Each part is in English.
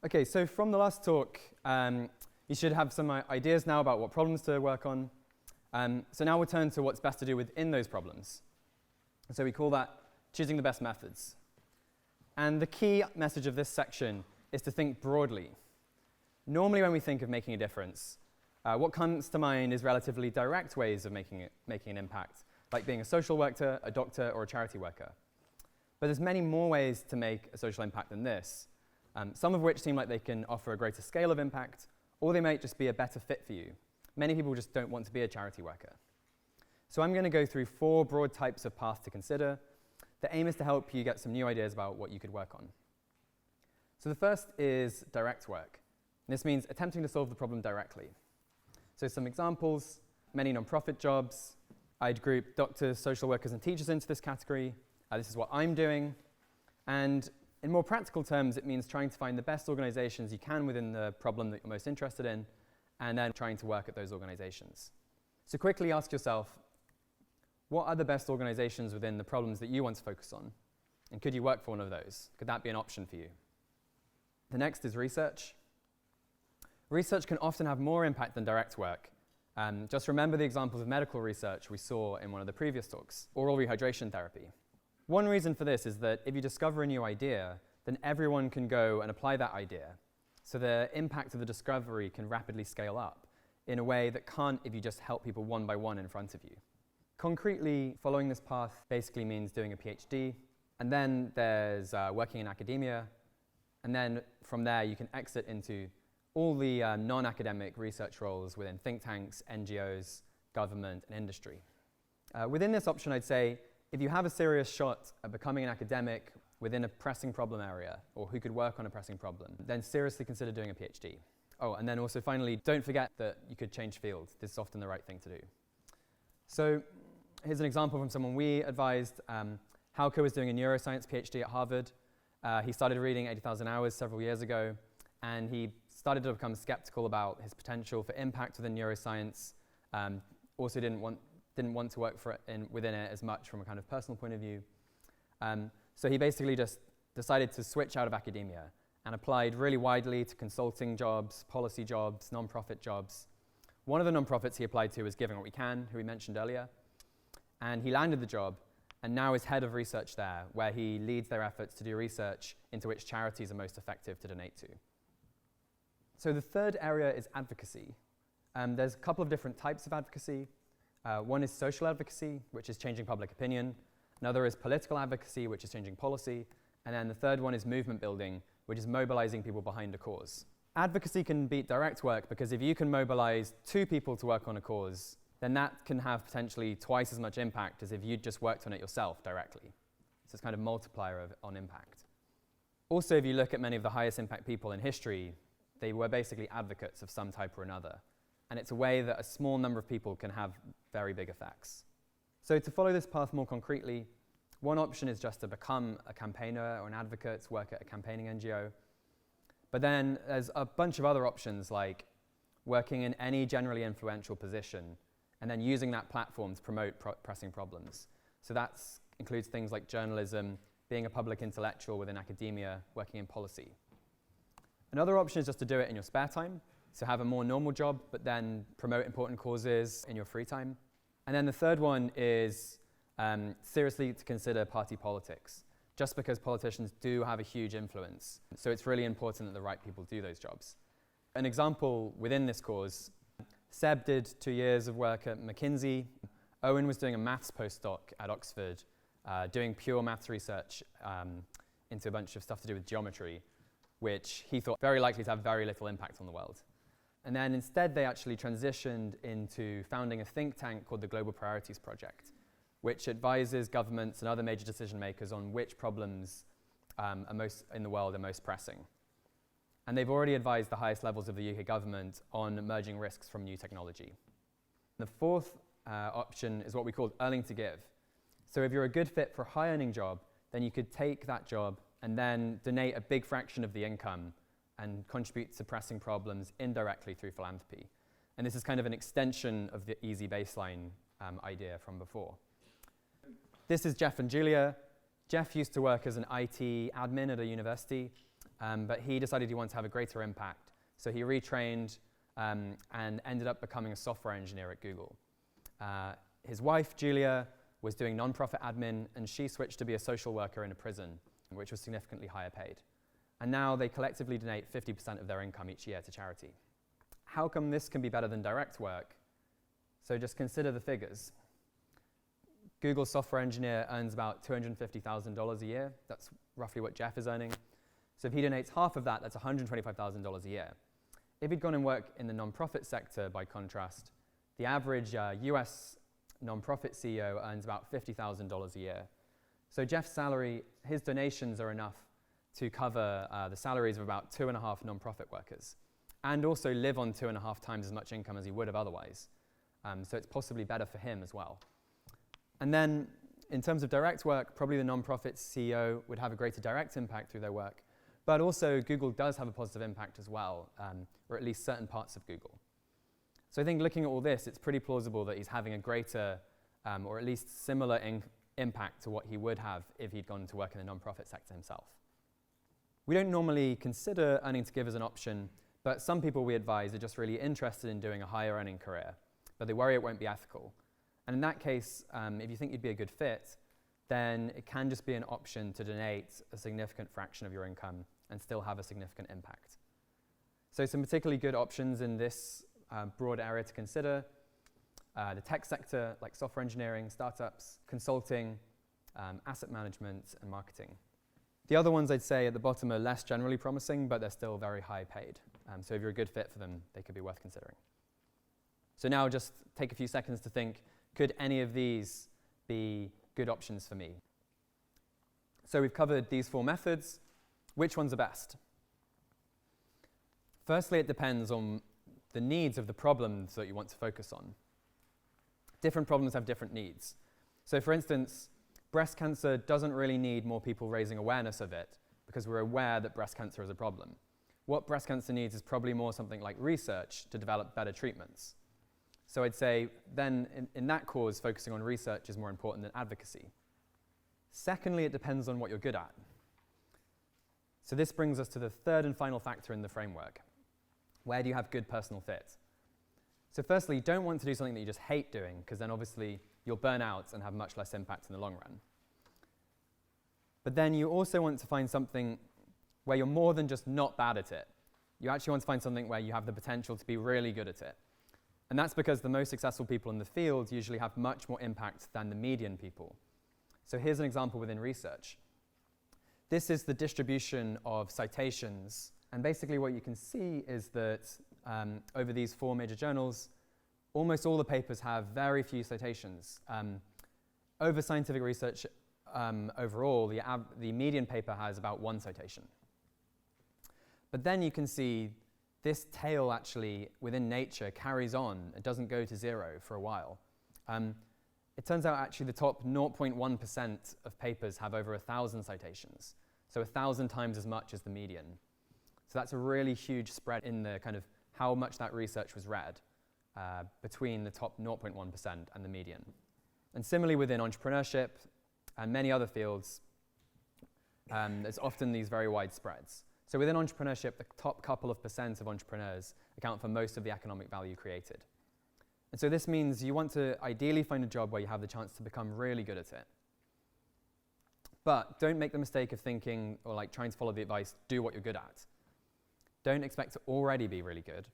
Okay, so from the last talk, you should have some ideas now about what problems to work on. So now we'll turn to what's best to do within those problems. So we call that choosing the best methods. And the key message of this section is to think broadly. Normally when we think of making a difference, what comes to mind is relatively direct ways of making an impact, like being a social worker, a doctor, or a charity worker. But there's many more ways to make a social impact than this, some of which seem like they can offer a greater scale of impact, or they might just be a better fit for you. Many people just don't want to be a charity worker. So I'm going to go through 4 broad types of paths to consider. The aim is to help you get some new ideas about what you could work on. So the first is direct work. This means attempting to solve the problem directly. So some examples: many non-profit jobs. I'd group doctors, social workers, and teachers into this category. This is what I'm doing. And in more practical terms, it means trying to find the best organizations you can within the problem that you're most interested in, and then trying to work at those organizations. So quickly ask yourself, what are the best organizations within the problems that you want to focus on? And could you work for one of those? Could that be an option for you? The next is research. Research can often have more impact than direct work. Just remember the examples of medical research we saw in one of the previous talks, oral rehydration therapy. One reason for this is that if you discover a new idea, then everyone can go and apply that idea. So the impact of the discovery can rapidly scale up in a way that can't if you just help people one by one in front of you. Concretely, following this path basically means doing a PhD, and then there's working in academia, and then from there you can exit into all the non-academic research roles within think tanks, NGOs, government, and industry. Within this option, I'd say, if you have a serious shot at becoming an academic within a pressing problem area, or who could work on a pressing problem, then seriously consider doing a PhD. Oh, and then also finally, don't forget that you could change field. This is often the right thing to do. So here's an example from someone we advised. Hauke was doing a neuroscience PhD at Harvard. He started reading 80,000 Hours several years ago, and he started to become skeptical about his potential for impact within neuroscience. Also didn't want to work within it as much from a kind of personal point of view. So he basically just decided to switch out of academia and applied really widely to consulting jobs, policy jobs, non-profit jobs. One of the non-profits he applied to was Giving What We Can, who we mentioned earlier. And he landed the job and now is head of research there, where he leads their efforts to do research into which charities are most effective to donate to. So the third area is advocacy. There's a couple of different types of advocacy. One is social advocacy, which is changing public opinion. Another is political advocacy, which is changing policy. And then the third one is movement building, which is mobilizing people behind a cause. Advocacy can beat direct work because if you can mobilize 2 people to work on a cause, then that can have potentially twice as much impact as if you'd just worked on it yourself directly. So it's kind of multiplier on impact. Also, if you look at many of the highest impact people in history, they were basically advocates of some type or another. And it's a way that a small number of people can have very big effects. So to follow this path more concretely, one option is just to become a campaigner or an advocate, work at a campaigning NGO. But then there's a bunch of other options, like working in any generally influential position and then using that platform to promote pressing problems. So that includes things like journalism, being a public intellectual within academia, working in policy. Another option is just to do it in your spare time. So have a more normal job, but then promote important causes in your free time. And then the third one is seriously to consider party politics, just because politicians do have a huge influence. So it's really important that the right people do those jobs. An example within this cause, Seb did 2 years of work at McKinsey. Owen was doing a maths postdoc at Oxford, doing pure maths research into a bunch of stuff to do with geometry, which he thought very likely to have very little impact on the world. And then instead they actually transitioned into founding a think tank called the Global Priorities Project, which advises governments and other major decision makers on which problems in the world are most pressing. And they've already advised the highest levels of the UK government on emerging risks from new technology. The fourth option is what we call earning to give. So if you're a good fit for a high earning job, then you could take that job and then donate a big fraction of the income and contribute to pressing problems indirectly through philanthropy. And this is kind of an extension of the easy baseline idea from before. This is Jeff and Julia. Jeff used to work as an IT admin at a university. but he decided he wanted to have a greater impact. So he retrained and ended up becoming a software engineer at Google. His wife, Julia, was doing nonprofit admin, and she switched to be a social worker in a prison, which was significantly higher paid. And now they collectively donate 50% of their income each year to charity. How come this can be better than direct work? So just consider the figures. Google's software engineer earns about $250,000 a year. That's roughly what Jeff is earning. So if he donates half of that, that's $125,000 a year. If he'd gone and worked in the nonprofit sector, by contrast, the average US nonprofit CEO earns about $50,000 a year. So Jeff's salary, his donations are enough to cover the salaries of about 2.5 nonprofit workers, and also live on 2.5 times as much income as he would have otherwise. So it's possibly better for him as well. And then in terms of direct work, probably the nonprofit CEO would have a greater direct impact through their work. But also Google does have a positive impact as well, or at least certain parts of Google. So I think looking at all this, it's pretty plausible that he's having a greater, or at least similar impact to what he would have if he'd gone to work in the nonprofit sector himself. We don't normally consider earning to give as an option, but some people we advise are just really interested in doing a higher earning career, but they worry it won't be ethical. And in that case, if you think you'd be a good fit, then it can just be an option to donate a significant fraction of your income and still have a significant impact. So some particularly good options in this broad area to consider: the tech sector, like software engineering, startups, consulting, asset management, and marketing. The other ones I'd say at the bottom are less generally promising, but they're still very high paid. So if you're a good fit for them, they could be worth considering. So now just take a few seconds to think, could any of these be good options for me? So we've covered these 4 methods. Which one's the best? Firstly, it depends on the needs of the problems that you want to focus on. Different problems have different needs. So for instance, breast cancer doesn't really need more people raising awareness of it because we're aware that breast cancer is a problem. What breast cancer needs is probably more something like research to develop better treatments. So I'd say then in that cause, focusing on research is more important than advocacy. Secondly, it depends on what you're good at. So this brings us to the third and final factor in the framework. Where do you have good personal fit? So firstly, you don't want to do something that you just hate doing, because then obviously you'll burn out and have much less impact in the long run. But then you also want to find something where you're more than just not bad at it. You actually want to find something where you have the potential to be really good at it. And that's because the most successful people in the field usually have much more impact than the median people. So here's an example within research. This is the distribution of citations. And basically what you can see is that over these 4 major journals, almost all the papers have very few citations. Over scientific research overall, the median paper has about 1 citation. But then you can see this tail actually within Nature carries on. It doesn't go to 0 for a while. It turns out actually the top 0.1% of papers have over 1,000 citations. So 1,000 times as much as the median. So that's a really huge spread in the kind of how much that research was read between the top 0.1% and the median. And similarly within entrepreneurship and many other fields, there's often these very wide spreads. So within entrepreneurship, the top couple of percent of entrepreneurs account for most of the economic value created. And so this means you want to ideally find a job where you have the chance to become really good at it. But don't make the mistake of thinking, or like trying to follow the advice, do what you're good at. Don't expect to already be really good.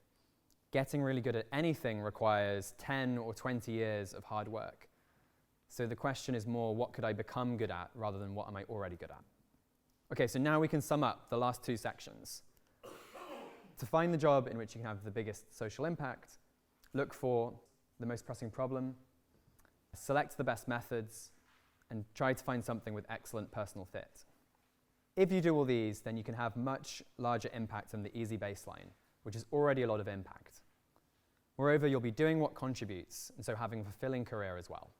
Getting really good at anything requires 10 or 20 years of hard work. So the question is more, what could I become good at, rather than what am I already good at? Okay, so now we can sum up the last 2 sections. To find the job in which you can have the biggest social impact, look for the most pressing problem, select the best methods, and try to find something with excellent personal fit. If you do all these, then you can have much larger impact than the easy baseline, which is already a lot of impact. Moreover, you'll be doing what contributes, and so having a fulfilling career as well.